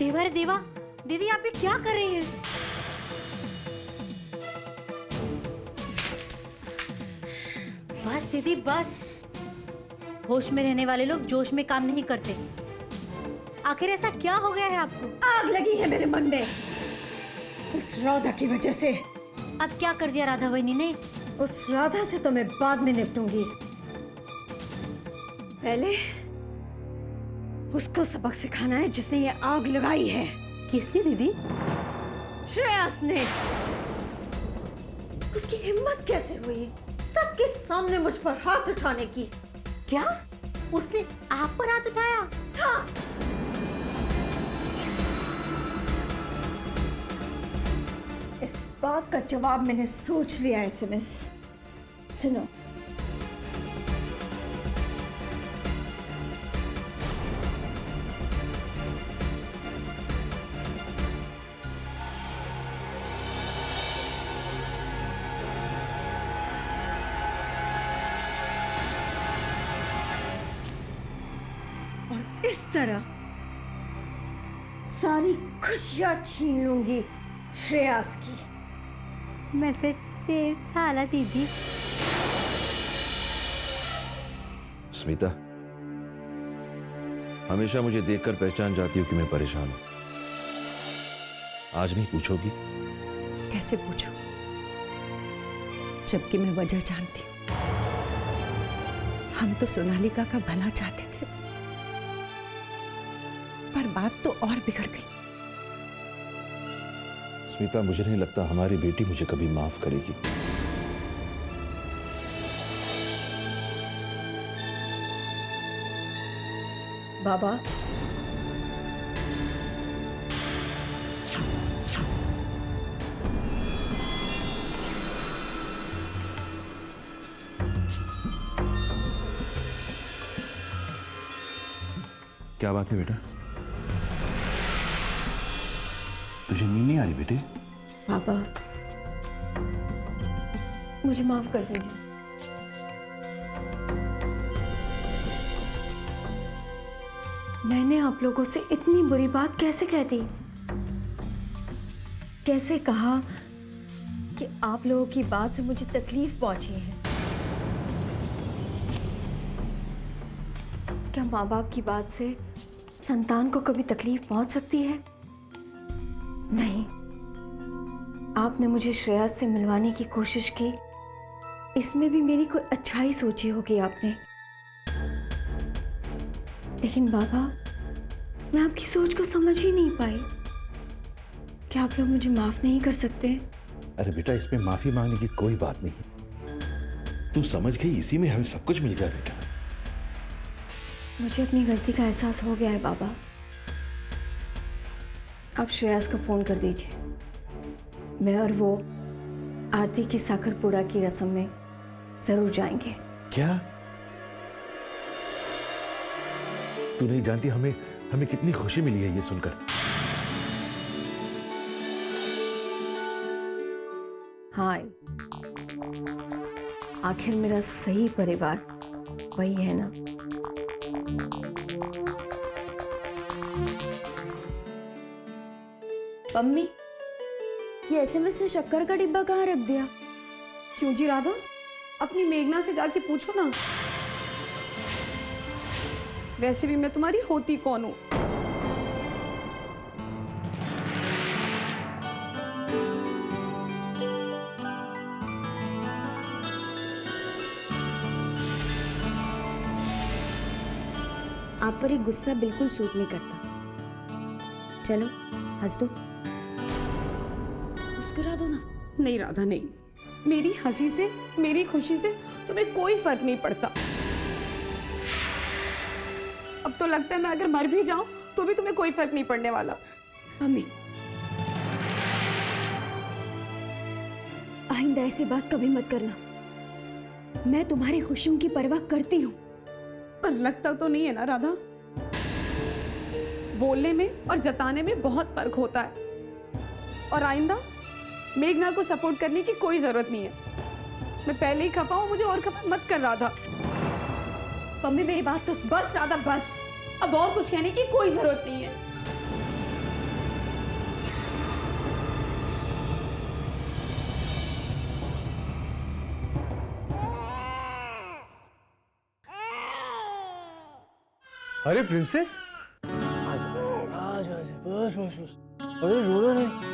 देवा रे देवा, दीदी आप ये क्या कर रही हैं? बस दीदी बस। होश में रहने वाले लोग जोश में काम नहीं करते। आखिर ऐसा क्या हो गया है आपको? आग लगी है मेरे मन में उस राधा की वजह से। अब क्या कर दिया राधा वहिनी ने? उस राधा से तो मैं बाद में निपटूंगी, पहले उसको सबक सिखाना है जिसने ये आग लगाई है। किसने दीदी? श्रेयस ने। उसकी हिम्मत कैसे हुई सबके सामने मुझ पर हाथ उठाने की? क्या उसने आप पर हाथ उठाया? हाँ। इस बात का जवाब मैंने सोच लिया है एसएमएस। सुनो, और इस तरह सारी खुशियां छीन लूंगी श्रेयस की। मैसेज सेव झाला दीदी। स्मिता, हमेशा मुझे देखकर पहचान जाती हो कि मैं परेशान हूं। आज नहीं पूछोगी? कैसे पूछूं, जबकि मैं वजह जानती हूं। हम तो सोनालिका का भला चाहते थे, पर बात तो और बिगड़ गई। स्मिता, मुझे नहीं लगता हमारी बेटी मुझे कभी माफ करेगी। बाबा, क्या बात है बेटा? तुझे नींद नहीं आ रही बेटे? बाबा मुझे माफ कर दीजिए। मैंने आप लोगों से इतनी बुरी बात कैसे कह दी? कैसे कहा कि आप लोगों की बात से मुझे तकलीफ पहुंची है? क्या माँ बाप की बात से संतान को कभी तकलीफ पहुंच सकती है? नहीं। आपने मुझे श्रेयस से मिलवाने की कोशिश की, इसमें भी मेरी कोई अच्छाई सोची होगी आपने। लेकिन बाबा, मैं आपकी सोच को समझ ही नहीं पाई। क्या आप लोग मुझे माफ नहीं कर सकते? अरे बेटा, इसमें माफी मांगने की कोई बात नहीं। तू समझ गई, इसी में हमें सब कुछ मिल गया बेटा। मुझे अपनी गलती का एहसास हो गया है बाबा। आप श्रेयस को फोन कर दीजिए। मैं और वो आरती की साखरपुड़ा की रस्म में जरूर जाएंगे। क्या? तू नहीं जानती हमें कितनी खुशी मिली है ये सुनकर। हाँ, आखिर मेरा सही परिवार वही है ना। मम्मी, ये एसएमएस से शक्कर का डिब्बा कहाँ रख दिया? क्यों जी राधा, अपनी मेघना से जाके पूछो ना। वैसे भी मैं तुम्हारी होती कौन हूं? आप पर ये गुस्सा बिल्कुल सूट नहीं करता। चलो हंस दो, मुस्कुरा दो ना। नहीं राधा नहीं, मेरी हंसी से, मेरी खुशी से तुम्हें कोई फर्क नहीं पड़ता। अब तो लगता है मैं अगर मर भी जाऊं तो भी तुम्हें कोई फर्क नहीं पड़ने वाला। मम्मी, आइंदा ऐसी बात कभी मत करना। मैं तुम्हारी खुशियों की परवाह करती हूँ। पर लगता तो नहीं है ना राधा, बोलने में और जताने में बहुत फर्क होता है। और आइंदा मेघना को सपोर्ट करने की कोई जरूरत नहीं है। मैं पहले ही खफा हूं, मुझे और खफा मत कर राधा। मम्मी मेरी बात तो बस राधा बस, अब और कुछ कहने की कोई जरूरत नहीं है। अरे प्रिंसेस, आज बस बस बस, अरे रोना नहीं।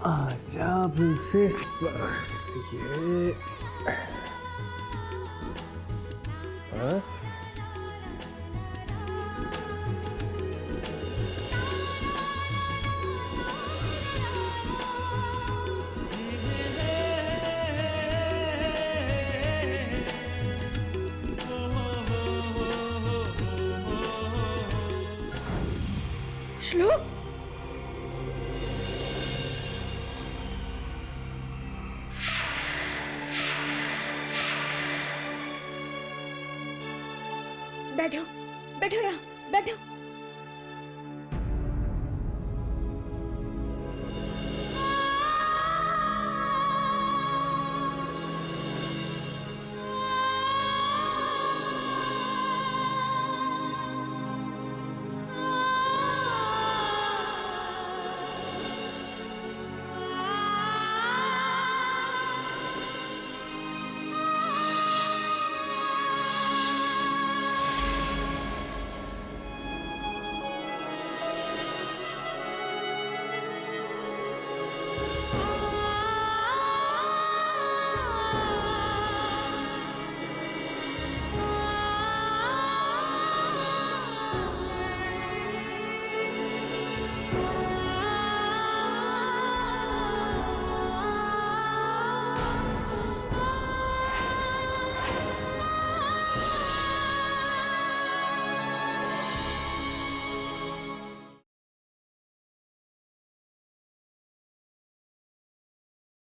आजा प्रिंसेस, बस ये बस। श्लोक, बैठो बैठो यहाँ बैठो।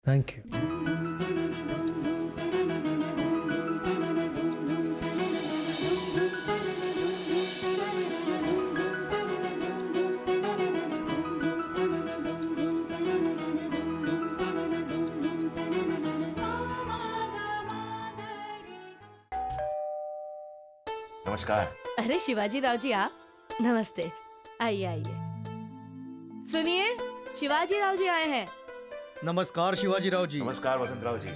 Thank you. नमस्कार। अरे शिवाजी राव जी, आप नमस्ते। आइए आइए। सुनिए, शिवाजी राव जी आए हैं। नमस्कार शिवाजी राव जी। नमस्कार वसंतराव जी।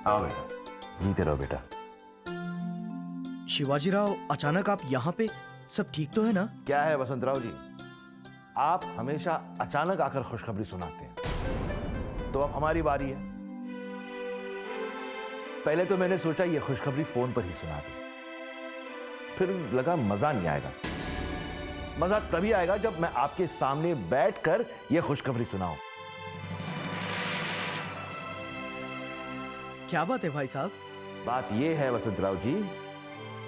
आओ बेटा, जीते रहो बेटा। शिवाजी राव, अचानक आप यहाँ पे, सब ठीक तो है ना? क्या है वसंतराव जी, आप हमेशा अचानक आकर खुशखबरी सुनाते हैं, तो अब हमारी बारी है। पहले तो मैंने सोचा ये खुशखबरी फोन पर ही सुना दूं, फिर लगा मजा नहीं आएगा। मजा तभी आएगा जब मैं आपके सामने बैठकर यह खुशखबरी सुनाऊं। क्या बात है भाई साहब? बात यह है वसंतराव जी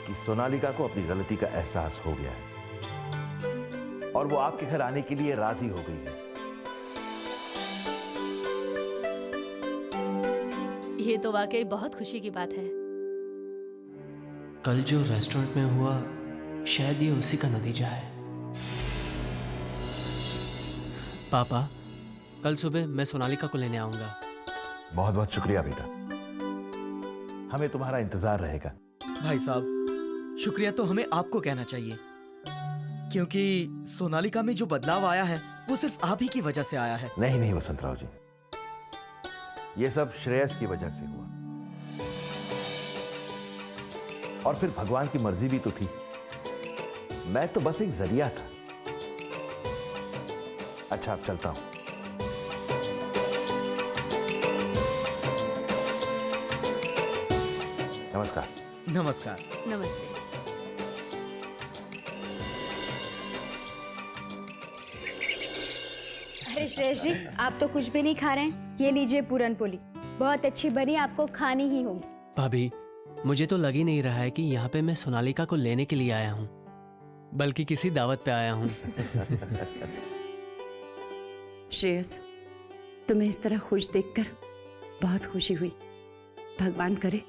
कि सोनालिका को अपनी गलती का एहसास हो गया है और वो आपके घर आने के लिए राजी हो गई है। ये तो वाकई बहुत खुशी की बात है। कल जो रेस्टोरेंट में हुआ, शायद ये उसी का नतीजा है। पापा, कल सुबह मैं सोनालिका को लेने आऊंगा। बहुत बहुत शुक्रिया बेटा, हमें तुम्हारा इंतजार रहेगा। भाई साहब, शुक्रिया तो हमें आपको कहना चाहिए, क्योंकि सोनालिका में जो बदलाव आया है वो सिर्फ आप ही की वजह से आया है। नहीं नहीं वसंतराव जी, ये सब श्रेयस की वजह से हुआ, और फिर भगवान की मर्जी भी तो थी। मैं तो बस एक जरिया था। अच्छा, अब चलता हूं। नमस्कार। नमस्कार। नमस्ते। अरे श्रेयस जी, आप तो कुछ भी नहीं खा रहे हैं। ये लीजिए पूरन पोली, बहुत अच्छी बनी, आपको खानी ही होगी। भाभी, मुझे तो लग ही नहीं रहा है कि यहाँ पे मैं सोनालिका को लेने के लिए आया हूँ, बल्कि किसी दावत पे आया हूँ। श्रेयस, तुम्हें इस तरह खुश देखकर बहुत खुशी हुई। भगवान करे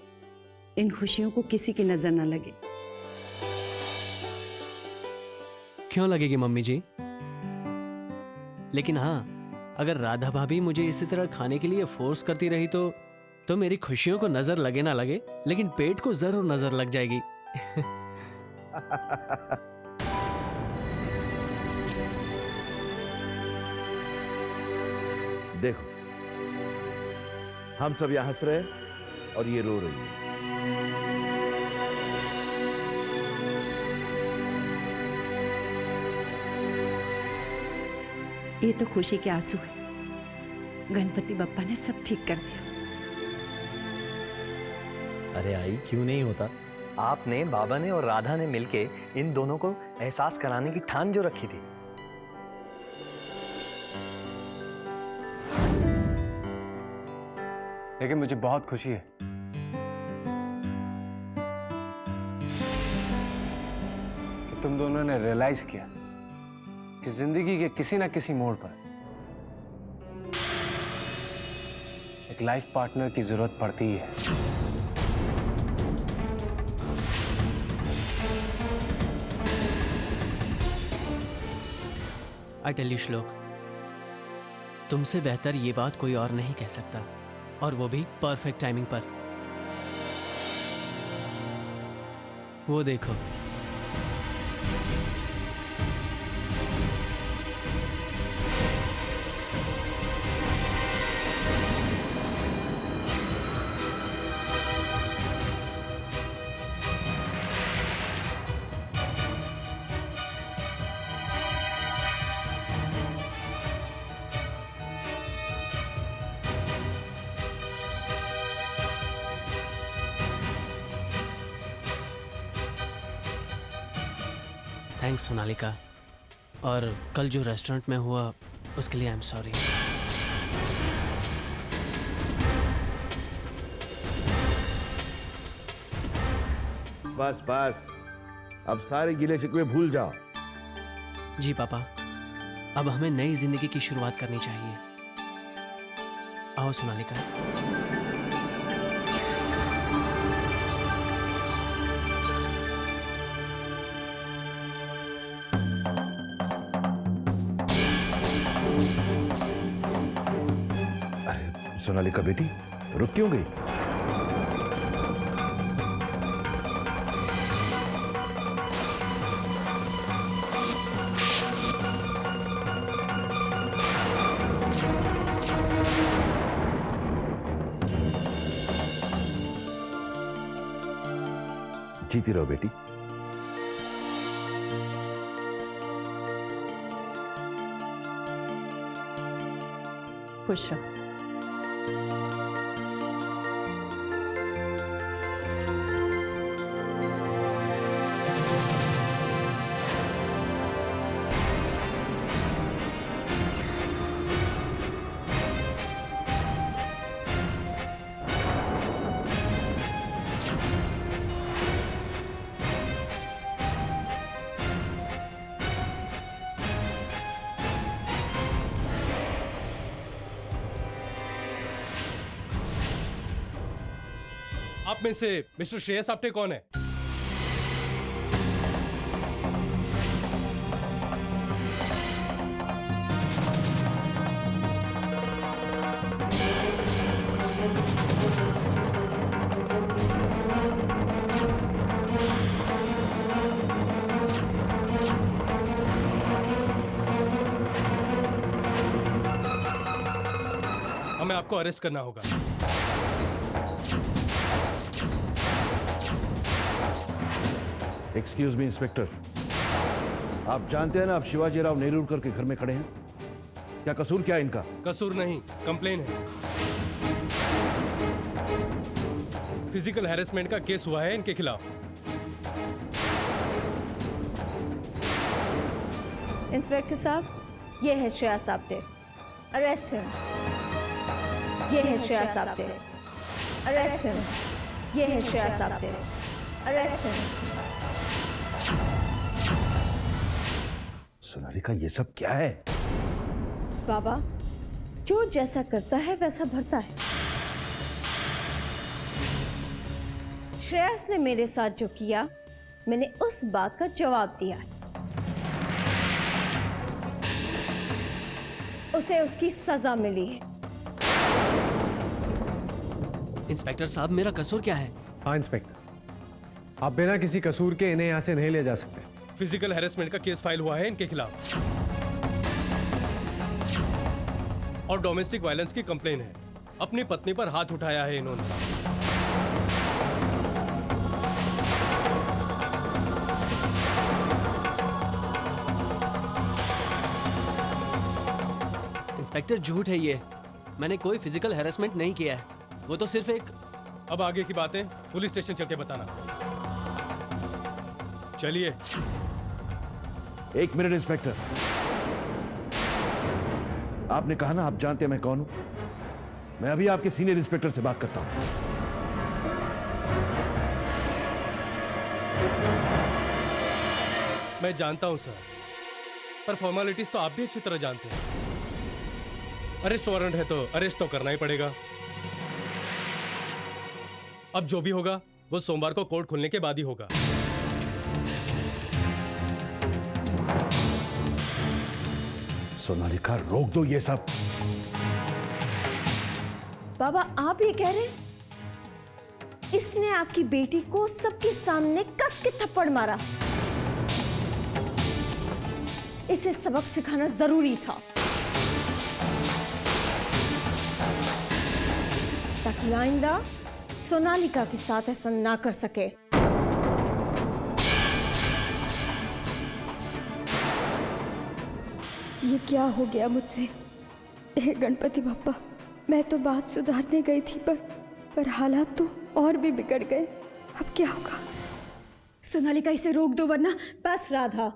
इन खुशियों को किसी की नजर न लगे। क्यों लगेगी मम्मी जी? लेकिन हाँ, अगर राधा भाभी मुझे इसी तरह खाने के लिए फोर्स करती रही तो मेरी खुशियों को नजर लगे ना लगे, लेकिन पेट को जरूर नजर लग जाएगी। देखो, हम सब यहां हंस रहे हैं और ये रो रही है। ये तो खुशी के आंसू है। गणपति बप्पा ने सब ठीक कर दिया। अरे आई, क्यों नहीं होता? आपने, बाबा ने और राधा ने मिलके इन दोनों को एहसास कराने की ठान जो रखी थी। लेकिन मुझे बहुत खुशी है कि तुम दोनों ने रियलाइज किया कि जिंदगी के किसी ना किसी मोड़ पर एक लाइफ पार्टनर की जरूरत पड़ती ही है। आई टेल यू श्लोक, तुमसे बेहतर ये बात कोई और नहीं कह सकता, और वो भी परफेक्ट टाइमिंग पर। वो देखो, थैंक्स सोनालिका, और कल जो रेस्टोरेंट में हुआ उसके लिए आई एम सॉरी। बस बस, अब सारे गिले शिकवे भूल जाओ। जी पापा, अब हमें नई जिंदगी की शुरुआत करनी चाहिए। आओ सोनालिका। सोनालिका बेटी, रुक क्यों गई? जीती रहो बेटी। खुश रहो। आप में से मिस्टर श्रेयस आप्टे कौन है? हमें आपको अरेस्ट करना होगा। एक्सक्यूज मी इंस्पेक्टर, आप जानते हैं ना आप शिवाजी राव नेरुरकर के घर में खड़े हैं। क्या कसूर क्या है इनका? कसूर नहीं, कंप्लेन है। फिजिकल हैरेसमेंट का केस हुआ है इनके खिलाफ। इंस्पेक्टर साहब, ये है श्रेयस आप्टे, अरेस्ट हिम। ये है श्रेयस आप्टे, अरेस्ट हिम। ये है श्रेयस आप्टे, अरेस्ट हिम। सोनालिका, ये सब क्या है? बाबा, जो जैसा करता है वैसा भरता है। श्रेयस ने मेरे साथ जो किया, मैंने उस बात का जवाब दिया। उसे उसकी सजा मिली है। इंस्पेक्टर साहब, मेरा कसूर क्या है? हाँ इंस्पेक्टर, आप बिना किसी कसूर के इन्हें यहाँ से नहीं ले जा सकते। फिजिकल हैरेसमेंट का केस फाइल हुआ है इनके खिलाफ और डोमेस्टिक वायलेंस की कंप्लेन है। अपनी पत्नी पर हाथ उठाया है इन्होंने। इंस्पेक्टर, झूठ है ये। मैंने कोई फिजिकल हैरेसमेंट नहीं किया है। वो तो सिर्फ एक... अब आगे की बातें पुलिस स्टेशन चल के बताना। चलिए। एक मिनट इंस्पेक्टर, आपने कहा ना आप जानते हैं मैं कौन हूं। मैं अभी आपके सीनियर इंस्पेक्टर से बात करता हूं। मैं जानता हूं सर, पर फॉर्मेलिटीज तो आप भी अच्छी तरह जानते हैं। अरेस्ट वारंट है तो अरेस्ट तो करना ही पड़ेगा। अब जो भी होगा वो सोमवार को कोर्ट खुलने के बाद ही होगा। सोनालिका, रोक दो ये सब। बाबा, आप ये कह रहे, इसने आपकी बेटी को सबके सामने कस के थप्पड़ मारा। इसे सबक सिखाना जरूरी था ताकि आइंदा सोनालिका के साथ ऐसा ना कर सके। ये क्या हो गया मुझसे? हे गणपति बप्पा, मैं तो बात सुधारने गई थी पर हालात तो और भी बिगड़ गए। अब क्या होगा? सोनालिका, इसे रोक दो वरना। बस राधा,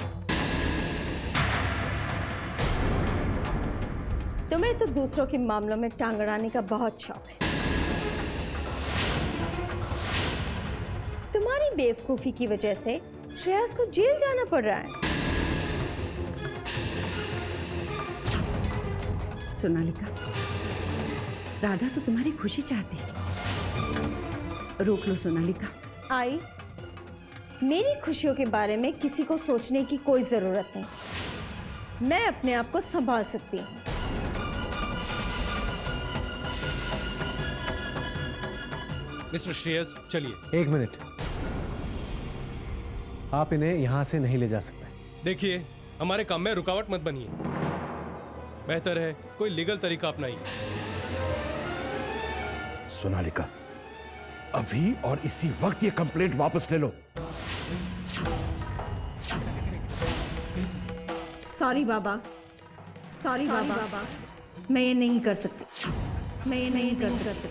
तुम्हें तो दूसरों के मामलों में टांग अड़ाने का बहुत शौक है। तुम्हारी बेवकूफी की वजह से श्रेयस को जेल जाना पड़ रहा है। सोनालिका, राधा तो तुम्हारी खुशी चाहती है। रोक लो सोनालिका। आई, मेरी खुशियों के बारे में किसी को सोचने की कोई जरूरत नहीं। मैं अपने आप को संभाल सकती हूँ। मिस्टर श्रेयस, चलिए। एक मिनट, आप इन्हें यहां से नहीं ले जा सकते। देखिए, हमारे काम में रुकावट मत बनिए। बेहतर है कोई लीगल तरीका अपनाइए। सोनालिका, अभी और इसी वक्त ये कंप्लेंट वापस ले लो। सॉरी बाबा, सॉरी बाबा, मैं ये नहीं कर सकती। मैं ये नहीं कर सकती।